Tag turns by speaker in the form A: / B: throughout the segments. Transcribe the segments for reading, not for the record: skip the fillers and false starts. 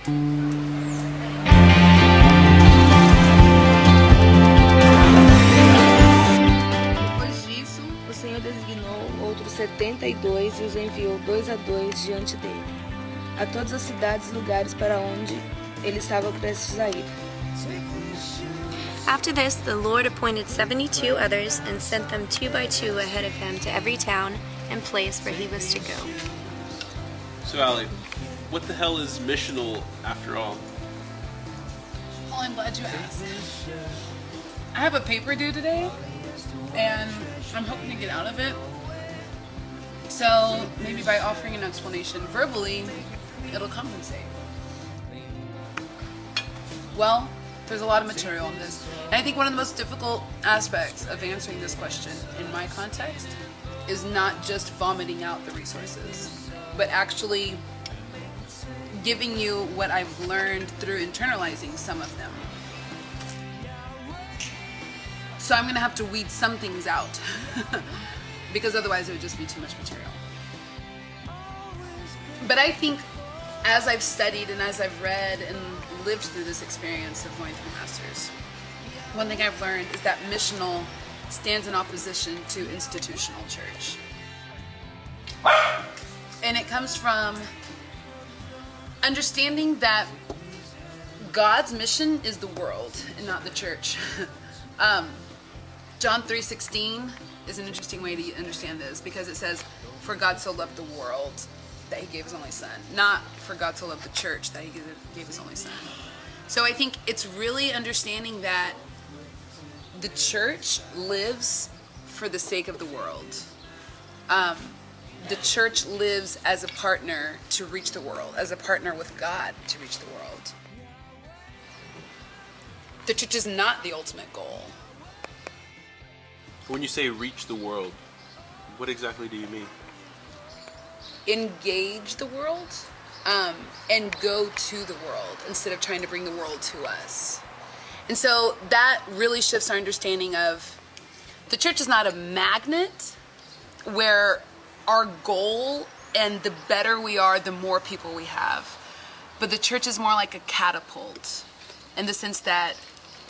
A: Depois disso, o Senhor designou outros 72 e os enviou 2 a 2 diante dele, a todas as cidades e lugares para onde ele estava prestes a ir.
B: After this, the Lord appointed 72 others and sent them 2 by 2 ahead of him to every town and place where he was to go.
C: So, Allie, what the hell is missional after all?
D: Well, I'm glad you asked. I have a paper due today, and I'm hoping to get out of it. So maybe by offering an explanation verbally, it'll compensate. Well, there's a lot of material on this. And I think one of the most difficult aspects of answering this question in my context is not just vomiting out the resources, but actually giving you what I've learned through internalizing some of them. So I'm going to have to weed some things out because otherwise it would just be too much material. But I think as I've studied and as I've read and lived through this experience of going through Masters, one thing I've learned is that missional stands in opposition to institutional church. And it comes from understanding that God's mission is the world and not the church. John 3:16 is an interesting way to understand this because it says, "For God so loved the world that he gave his only son," not "for God so loved the church that he gave his only son." So I think it's really understanding that the church lives for the sake of the world. The church lives as a partner to reach the world, as a partner with God to reach the world. The church is not the ultimate goal.
C: When you say reach the world, what exactly do you mean?
D: Engage the world and go to the world instead of trying to bring the world to us. And so that really shifts our understanding of the church is not a magnet where our goal and the better we are, the more people we have. But the church is more like a catapult in the sense that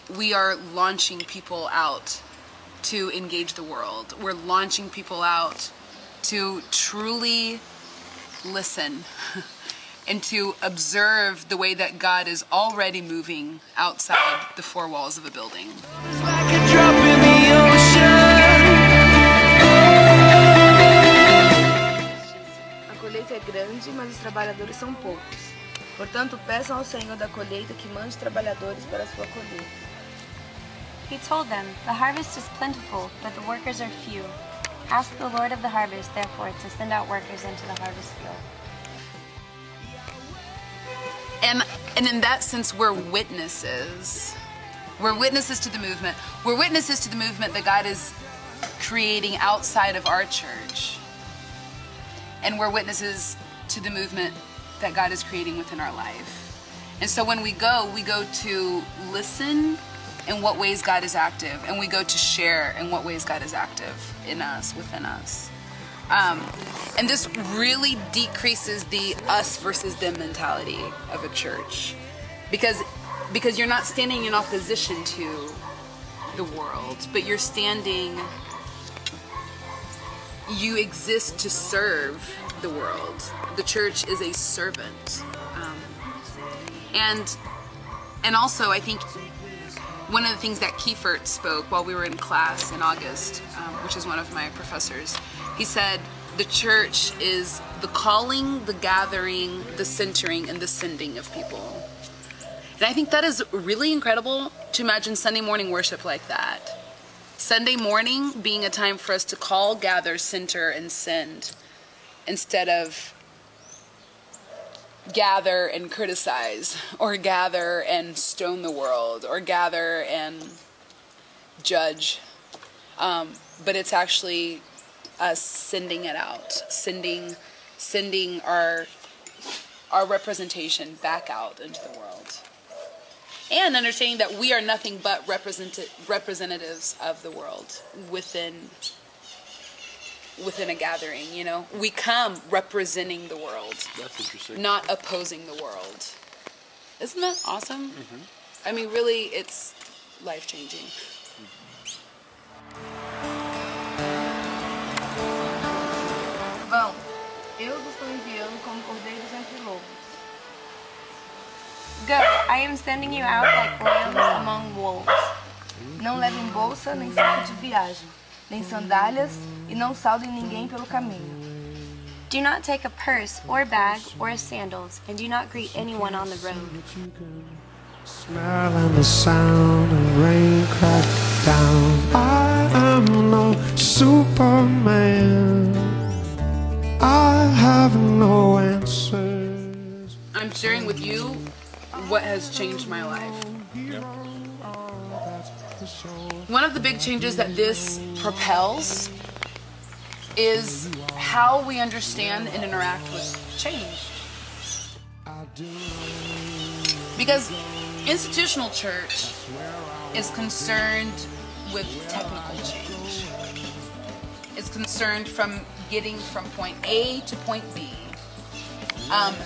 D: we are launching people out to engage the world. We're launching people out to truly listen and to observe the way that God is already moving outside the four walls of a building.
E: Like a drop in the ocean.
A: A colheita é grande, mas os trabalhadores são poucos. Portanto, peçam ao Senhor da colheita que mande trabalhadores para a sua colheita.
B: He told them, "The harvest is plentiful, but the workers are few. Ask the Lord of the harvest, therefore, to send out workers into the harvest field."
D: And in that sense, we're witnesses. We're witnesses to the movement. We're witnesses to the movement that God is creating outside of our church. And we're witnesses to the movement that God is creating within our life. And so when we go to listen in what ways God is active, and we go to share in what ways God is active in us, within us. And this really decreases the us versus them mentality of a church, because you're not standing in opposition to the world, but you exist to serve the world. The church is a servant, and also I think one of the things that Kiefert spoke while we were in class in August, which is one of my professors, he said the church is the calling, the gathering, the centering, and the sending of people. And I think that is really incredible to imagine Sunday morning worship like that. Sunday morning being a time for us to call, gather, center, and send, instead of gather and criticize, or gather and stone the world, or gather and judge. But it's actually us sending it out, sending our representation back out into the world. And understanding that we are nothing but representatives of the world within a gathering, you know. We come representing the world.
C: That's interesting.
D: Not opposing the world. Isn't that awesome? I mean, really, it's life-changing.
A: Vão, eu vos estou enviando como cordeiros entre lobos.
B: Go, I am sending you out like lambs among wolves.
A: Não levem bolsa, nem saco de viagem, nem sandálias, e não saudem ninguém pelo caminho.
B: Do not take a purse or bag or sandals, and do not greet anyone on the road.
E: Smell and the sound of rain crack down. I am no Superman. I have no answers.
D: I'm sharing with you what has changed my life. One of the big changes that this propels is how we understand and interact with change. Because institutional church is concerned with technical change. It's concerned from getting from point A to point B.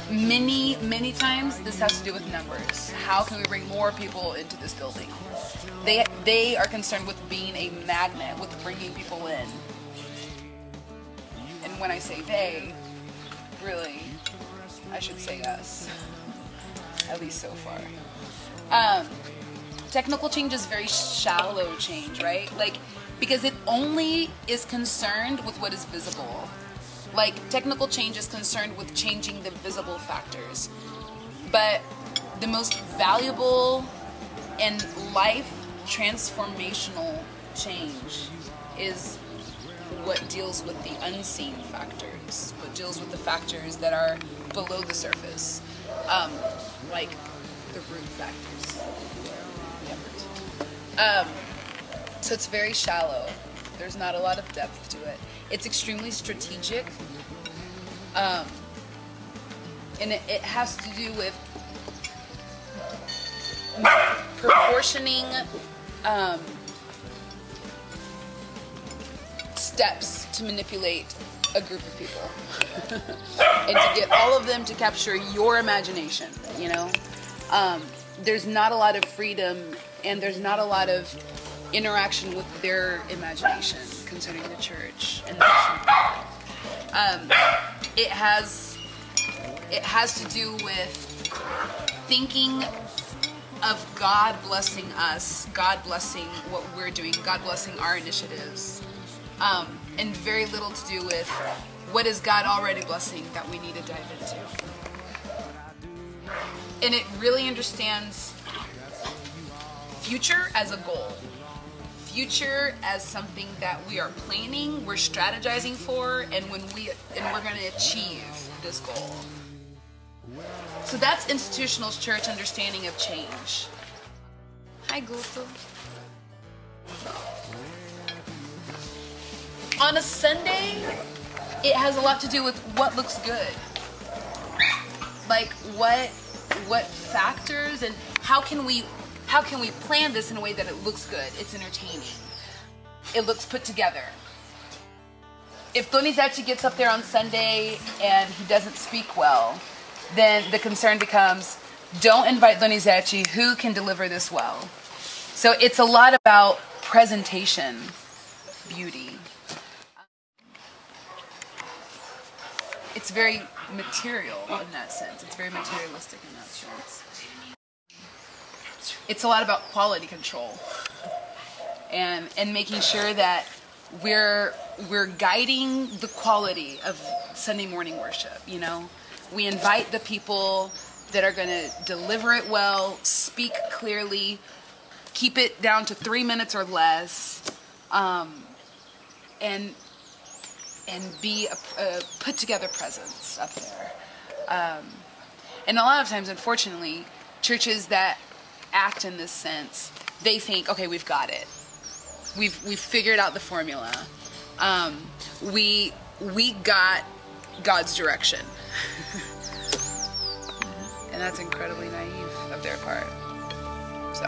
D: Many times this has to do with numbers. How can we bring more people into this building? They are concerned with being a magnet, with bringing people in. And when I say they, really, I should say us. At least so far. Technical change is very shallow change, right? Like, because it only is concerned with what is visible. Like, technical change is concerned with changing the visible factors. But the most valuable and life transformational change is what deals with the unseen factors, what deals with the factors that are below the surface, like the root factors. So it's very shallow. There's not a lot of depth to it. It's extremely strategic, and it has to do with proportioning steps to manipulate a group of people and to get all of them to capture your imagination, you know? There's not a lot of freedom and there's not a lot of interaction with their imagination concerning the church and the mission. It has to do with thinking of God blessing us, God blessing what we're doing, God blessing our initiatives, and very little to do with what is God already blessing that we need to dive into. And it really understands future as a goal, future as something that we are planning, we're strategizing for, and we're going to achieve this goal. So that's institutional church understanding of change. Hi, Gusto. On a Sunday, it has a lot to do with what looks good. Like what factors and how can we plan this in a way that it looks good, it's entertaining, it looks put together. If Donizetti gets up there on Sunday and he doesn't speak well, then the concern becomes, don't invite Donizetti, who can deliver this well? So it's a lot about presentation, beauty. It's very material in that sense. It's very materialistic in that sense. It's a lot about quality control and making sure that we're guiding the quality of Sunday morning worship, you know? We invite the people that are going to deliver it well, speak clearly, keep it down to 3 minutes or less, and be a put together presence up there. And a lot of times, unfortunately, churches that act in this sense, they think, okay, we've got it. We've figured out the formula. We got God's direction. And that's incredibly naive of their part. So